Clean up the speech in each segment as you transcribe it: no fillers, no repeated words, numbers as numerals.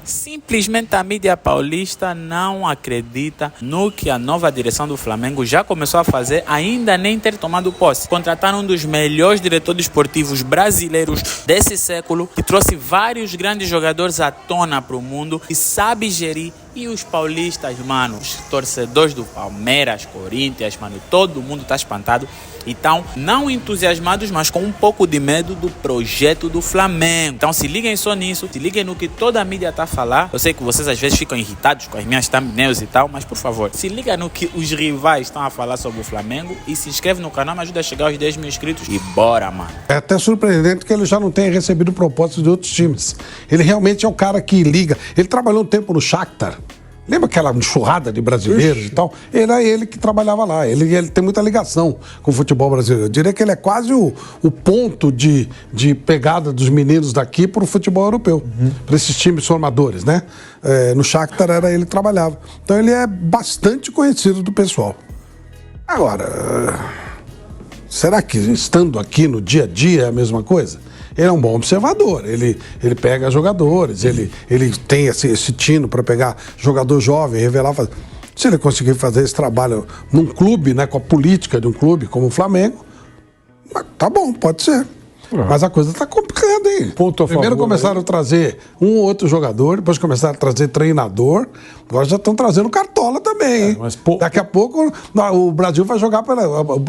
Simplesmente a mídia paulista não acredita no que a nova direção do Flamengo já começou a fazer, ainda nem ter tomado posse. Contrataram um dos melhores diretores esportivos brasileiros desse século, que trouxe vários grandes jogadores à tona para o mundo e sabe gerir. E os paulistas, mano, os torcedores do Palmeiras, Corinthians, mano, todo mundo tá espantado. Então, não entusiasmados, mas com um pouco de medo do projeto do Flamengo. Então, se liguem só nisso, se liguem no que toda a mídia tá a falar. Eu sei que vocês às vezes ficam irritados com as minhas thumbnails e tal, mas por favor, se liga no que os rivais estão a falar sobre o Flamengo e se inscreve no canal, me ajuda a chegar aos 10 mil inscritos e bora, mano. É até surpreendente que ele já não tenha recebido propostas de outros times. Ele realmente é o cara que liga. Ele trabalhou um tempo no Shakhtar. Lembra aquela enxurrada de brasileiros e tal? Era ele que trabalhava lá. Ele tem muita ligação com o futebol brasileiro. Eu diria que ele é quase o ponto de pegada dos meninos daqui para o futebol europeu. Para esses times formadores, né? No Shakhtar era ele que trabalhava. Então ele é bastante conhecido do pessoal. Agora, será que estando aqui no dia a dia é a mesma coisa? Ele é um bom observador, ele pega jogadores, ele tem esse tino para pegar jogador jovem, revelar. Se ele conseguir fazer esse trabalho num clube, né, com a política de um clube como o Flamengo, tá bom, pode ser. Mas a coisa tá complicada, hein? Primeiro começaram a trazer um ou outro jogador, depois começaram a trazer treinador, agora já estão trazendo Cartola também, hein? Daqui a pouco o Brasil vai jogar o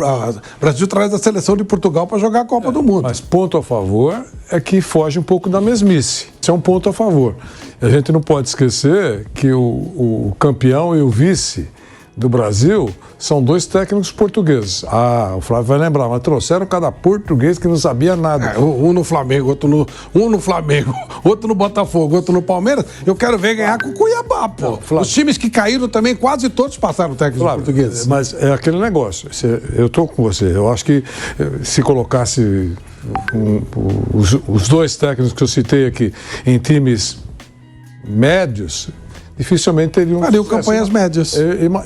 Brasil traz a seleção de Portugal para jogar a Copa do Mundo. Mas ponto a favor é que foge um pouco da mesmice. Isso é um ponto a favor. A gente não pode esquecer que o campeão e o vice do Brasil são dois técnicos portugueses. O Flávio vai lembrar, mas trouxeram cada português que não sabia nada. Um no Flamengo, um no Flamengo, outro no Botafogo, outro no Palmeiras. Eu quero ver ganhar com o Cuiabá, pô. Os times que caíram também, quase todos passaram técnicos portugueses. Mas é aquele negócio. Eu tô com você. Eu acho que se colocasse os dois técnicos que eu citei aqui em times médios, dificilmente teriam... Fariam campanhas médias.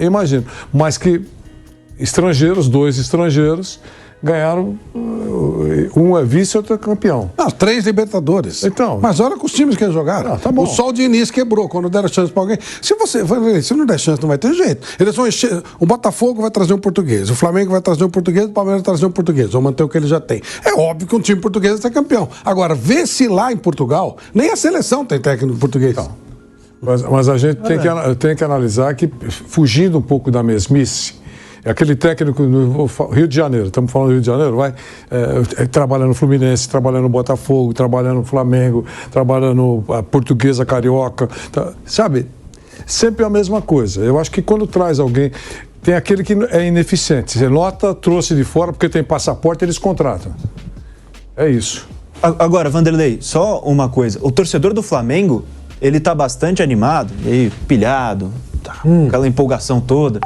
Imagino. Mas que dois estrangeiros, ganharam... Um é vice e outro é campeão. Não, 3 Libertadores. Então... Mas olha com os times que eles jogaram. Tá bom. O Sol de Diniz quebrou quando deram chance para alguém. Se não der chance, não vai ter jeito. Eles vão encher... O Botafogo vai trazer um português, o Flamengo vai trazer um português, o Palmeiras vai trazer um português. Vão manter o que ele já tem. É óbvio que um time português vai ser campeão. Agora, vê se lá em Portugal, nem a seleção tem técnico português. Então. Mas a gente tem que analisar que, fugindo um pouco da mesmice, aquele técnico no Rio de Janeiro, estamos falando do Rio de Janeiro, trabalha no Fluminense, trabalha no Botafogo, trabalha no Flamengo, trabalha no Portuguesa Carioca, sabe? Sempre a mesma coisa. Eu acho que quando traz alguém, tem aquele que é ineficiente. Você nota, trouxe de fora, porque tem passaporte, eles contratam. É isso. Agora, Vanderlei, só uma coisa. O torcedor do Flamengo, ele tá bastante animado, meio pilhado, aquela empolgação toda,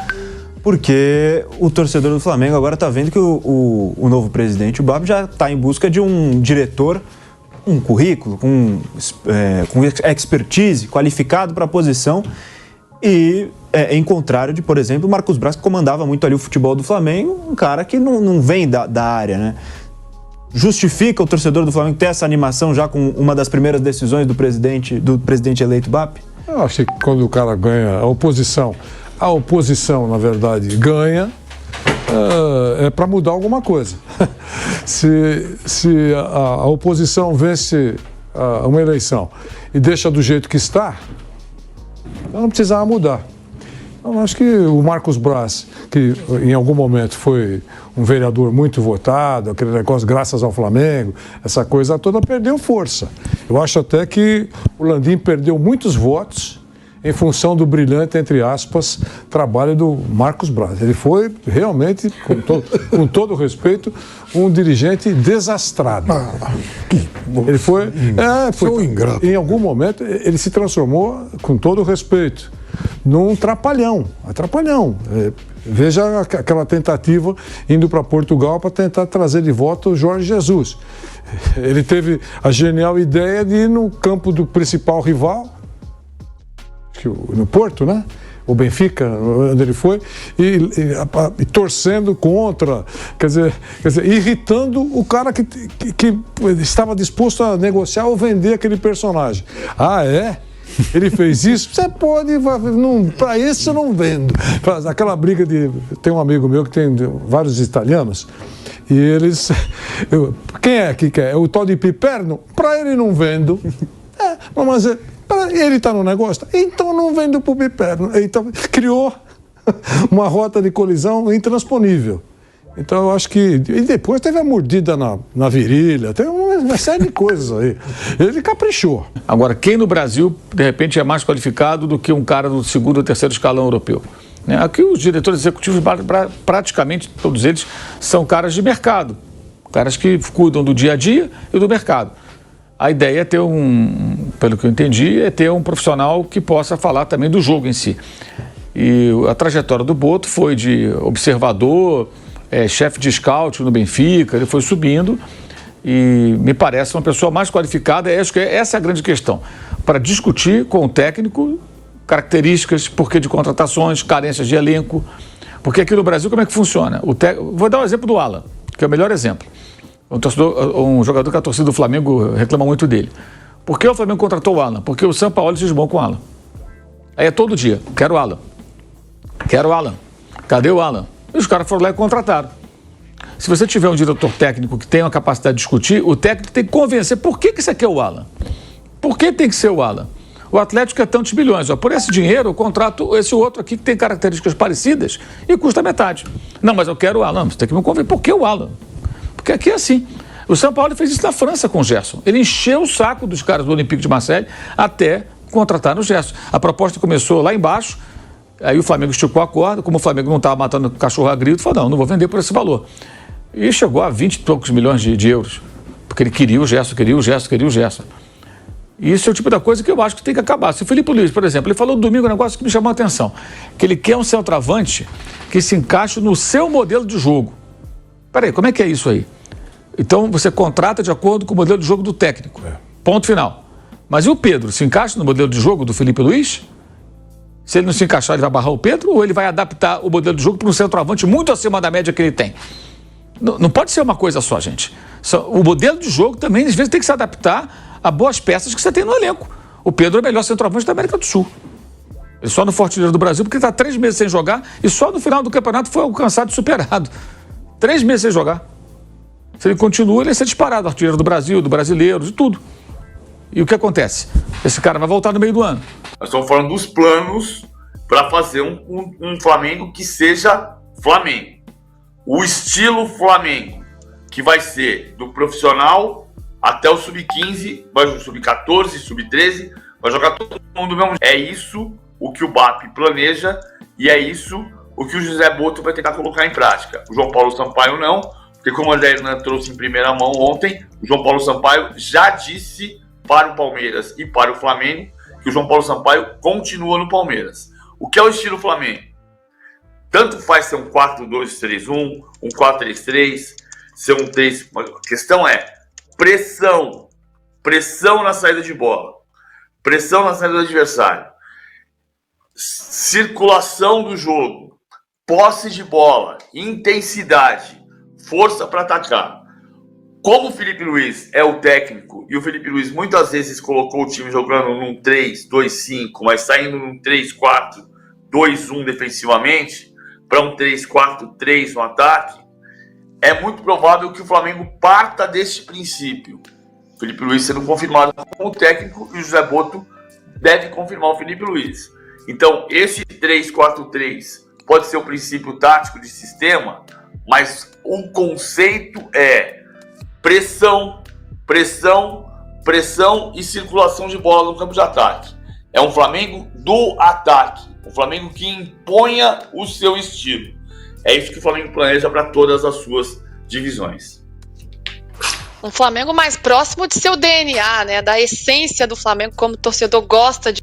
porque o torcedor do Flamengo agora tá vendo que o novo presidente, o Bob, já tá em busca de um diretor, um currículo, com expertise, qualificado para a posição, e em contrário de, por exemplo, o Marcos Braz, que comandava muito ali o futebol do Flamengo, um cara que não vem da área, né? Justifica o torcedor do Flamengo ter essa animação já com uma das primeiras decisões do presidente eleito BAP? Eu acho que quando o cara ganha, a oposição, na verdade, ganha, é para mudar alguma coisa. Se a oposição vence uma eleição e deixa do jeito que está, ela não precisava mudar. Eu acho que o Marcos Braz, que em algum momento foi um vereador muito votado, aquele negócio graças ao Flamengo, essa coisa toda, perdeu força. Eu acho até que o Landim perdeu muitos votos em função do brilhante, entre aspas, trabalho do Marcos Braz. Ele foi realmente, com todo respeito, um dirigente desastrado. Ele foi ingrato. Em algum momento, ele se transformou, com todo respeito, num trapalhão. Veja aquela tentativa indo para Portugal para tentar trazer de volta o Jorge Jesus. Ele teve a genial ideia de ir no campo do principal rival, no Porto, né? O Benfica, onde ele foi, e torcendo contra, quer dizer, irritando o cara que estava disposto a negociar ou vender aquele personagem. ele fez isso, você pode, para esse eu não vendo. Aquela briga tem um amigo meu que tem vários italianos, e eles, quem é que quer? O tal de Piperno? Para ele não vendo. Mas ele está no negócio, então não vendo para o Piperno. Então, criou uma rota de colisão intransponível. Então, eu acho que... E depois teve a mordida na virilha, tem uma série de coisas aí. Ele caprichou. Agora, quem no Brasil, de repente, é mais qualificado do que um cara do segundo ou terceiro escalão europeu? Aqui os diretores executivos, praticamente todos eles, são caras de mercado. Caras que cuidam do dia a dia e do mercado. A ideia é ter pelo que eu entendi, é ter um profissional que possa falar também do jogo em si. E a trajetória do Boto foi de observador, chefe de scout no Benfica, ele foi subindo e me parece uma pessoa mais qualificada, acho que essa é a grande questão, para discutir com o técnico características, porquê de contratações, carências de elenco, porque aqui no Brasil como é que funciona? Vou dar um exemplo do Alan, que é o melhor exemplo. Um jogador que a torcida do Flamengo reclama muito dele. Por que o Flamengo contratou o Alan? Porque o Sampaoli se esmou com o Alan. Aí é todo dia, quero o Alan. Quero o Alan. Cadê o Alan? E os caras foram lá e contrataram. Se você tiver um diretor técnico que tenha a capacidade de discutir, o técnico tem que convencer por que você quer o Alan. Por que tem que ser o Alan? O Atlético quer tantos bilhões. Por esse dinheiro eu contrato esse outro aqui que tem características parecidas e custa metade. Não, mas eu quero o Alan. Você tem que me convencer. Por que o Alan? Porque aqui é assim. O São Paulo fez isso na França com o Gerson. Ele encheu o saco dos caras do Olympique de Marseille até contratar no Gerson. A proposta começou lá embaixo. Aí o Flamengo esticou a corda, como o Flamengo não estava matando cachorro a grito, falou, não vou vender por esse valor. E chegou a 20 e poucos milhões de euros, porque ele queria o Gerson. E isso é o tipo da coisa que eu acho que tem que acabar. Se o Felipe Luiz, por exemplo, ele falou domingo um negócio que me chamou a atenção, que ele quer um centroavante que se encaixe no seu modelo de jogo. Peraí, como é que é isso aí? Então você contrata de acordo com o modelo de jogo do técnico. Ponto final. Mas e o Pedro? Se encaixa no modelo de jogo do Felipe Luiz? Se ele não se encaixar, ele vai barrar o Pedro ou ele vai adaptar o modelo de jogo para um centroavante muito acima da média que ele tem? Não pode ser uma coisa só, gente. O modelo de jogo também, às vezes, tem que se adaptar a boas peças que você tem no elenco. O Pedro é o melhor centroavante da América do Sul. Ele só no Forte Artilheiro do Brasil, porque ele está 3 meses sem jogar e só no final do campeonato foi alcançado e superado. 3 meses sem jogar. Se ele continua, ele vai ser disparado. Artilheiro do Brasil, do brasileiro, de tudo. E o que acontece? Esse cara vai voltar no meio do ano. Nós estamos falando dos planos para fazer um Flamengo que seja Flamengo. O estilo Flamengo, que vai ser do profissional até o sub-15, vai o sub-14, sub-13, vai jogar todo mundo do mesmo jeito. É isso o que o BAP planeja e é isso o que o José Boto vai tentar colocar em prática. O João Paulo Sampaio não, porque como o André Hernan trouxe em primeira mão ontem, o João Paulo Sampaio já disse para o Palmeiras e para o Flamengo que o João Paulo Sampaio continua no Palmeiras. O que é o estilo Flamengo? Tanto faz ser um 4-2-3-1, um 4-3-3, ser um 3... A questão é pressão. Pressão na saída de bola. Pressão na saída do adversário. Circulação do jogo. Posse de bola. Intensidade. Força para atacar. Como o Felipe Luiz é o técnico, e o Felipe Luiz muitas vezes colocou o time jogando num 3-2-5, mas saindo num 3-4-2-1 defensivamente, para um 3-4-3 no ataque, é muito provável que o Flamengo parta deste princípio. O Felipe Luiz sendo confirmado como técnico e o José Boto deve confirmar o Felipe Luiz. Então, esse 3-4-3 pode ser o princípio tático de sistema, mas o conceito é pressão, pressão, pressão e circulação de bola no campo de ataque. É um Flamengo do ataque. Um Flamengo que imponha o seu estilo. É isso que o Flamengo planeja para todas as suas divisões. Um Flamengo mais próximo de seu DNA, né? Da essência do Flamengo, como o torcedor gosta de...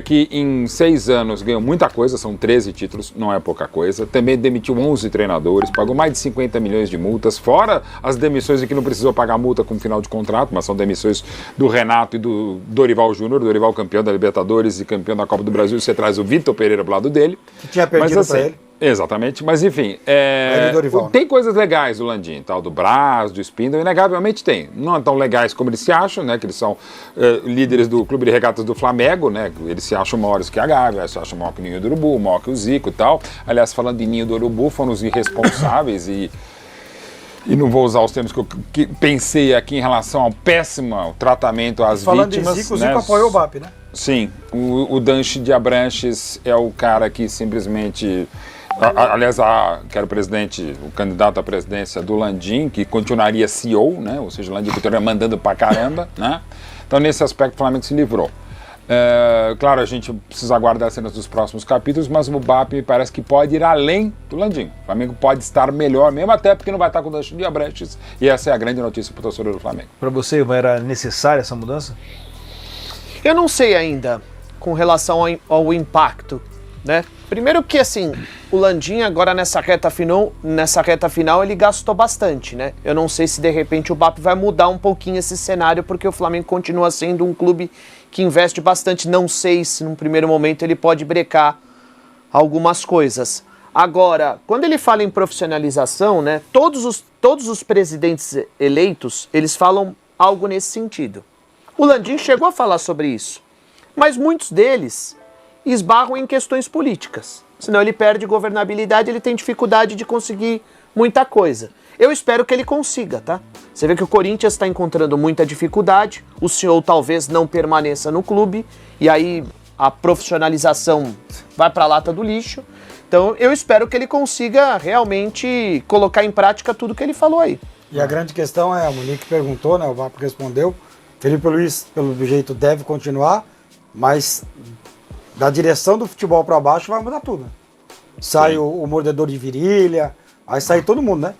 Que em 6 anos ganhou muita coisa, são 13 títulos, não é pouca coisa. Também demitiu 11 treinadores, pagou mais de 50 milhões de multas, fora as demissões em que não precisou pagar multa com final de contrato, mas são demissões do Renato e do Dorival Júnior, Dorival campeão da Libertadores e campeão da Copa do Brasil, você traz o Vitor Pereira pro lado dele. Que tinha perdido mas, assim, pra ele. Exatamente, mas enfim, do Dorival, tem coisas legais do Landim, tal, do Braz, do Spindle, inegavelmente tem. Não tão legais como eles se acham, né, que eles são líderes do Clube de Regatas do Flamengo, né, eles se acham maiores que a Gávea, se acham maior que o Ninho do Urubu, maior que o Zico e tal. Aliás, falando de Ninho do Urubu, foram os irresponsáveis e não vou usar os termos que pensei aqui em relação ao péssimo tratamento às falando vítimas. Falando de Zico, o Zico apoiou o BAP, né? Sim, o Danche de Abranches é o cara que simplesmente... Aliás, que era o candidato à presidência do Landim, que continuaria CEO, né? Ou seja, o Landim continuaria mandando pra caramba, né? Então, nesse aspecto, o Flamengo se livrou. Claro, a gente precisa aguardar as cenas dos próximos capítulos, mas o BAP me parece que pode ir além do Landim. O Flamengo pode estar melhor mesmo, até porque não vai estar com o Danche de Abranches, e essa é a grande notícia para o torcedor do Flamengo. Para você, Ivan, era necessária essa mudança? Eu não sei ainda com relação ao impacto, né? Primeiro que, assim, o Landim agora nessa reta final ele gastou bastante, né? Eu não sei se de repente o BAP vai mudar um pouquinho esse cenário, porque o Flamengo continua sendo um clube que investe bastante. Não sei se num primeiro momento ele pode brecar algumas coisas. Agora, quando ele fala em profissionalização, né? Todos os presidentes eleitos, eles falam algo nesse sentido. O Landim chegou a falar sobre isso, mas muitos deles esbarram em questões políticas. Senão ele perde governabilidade, ele tem dificuldade de conseguir muita coisa. Eu espero que ele consiga, tá? Você vê que o Corinthians está encontrando muita dificuldade, o senhor talvez não permaneça no clube, e aí a profissionalização vai para a lata do lixo. Então eu espero que ele consiga realmente colocar em prática tudo que ele falou aí. E a grande questão é, a Monique perguntou, né? O VAP respondeu, Felipe Luiz, pelo jeito, deve continuar, mas da direção do futebol para baixo vai mudar tudo. Sai o mordedor de virilha, aí sai todo mundo, né?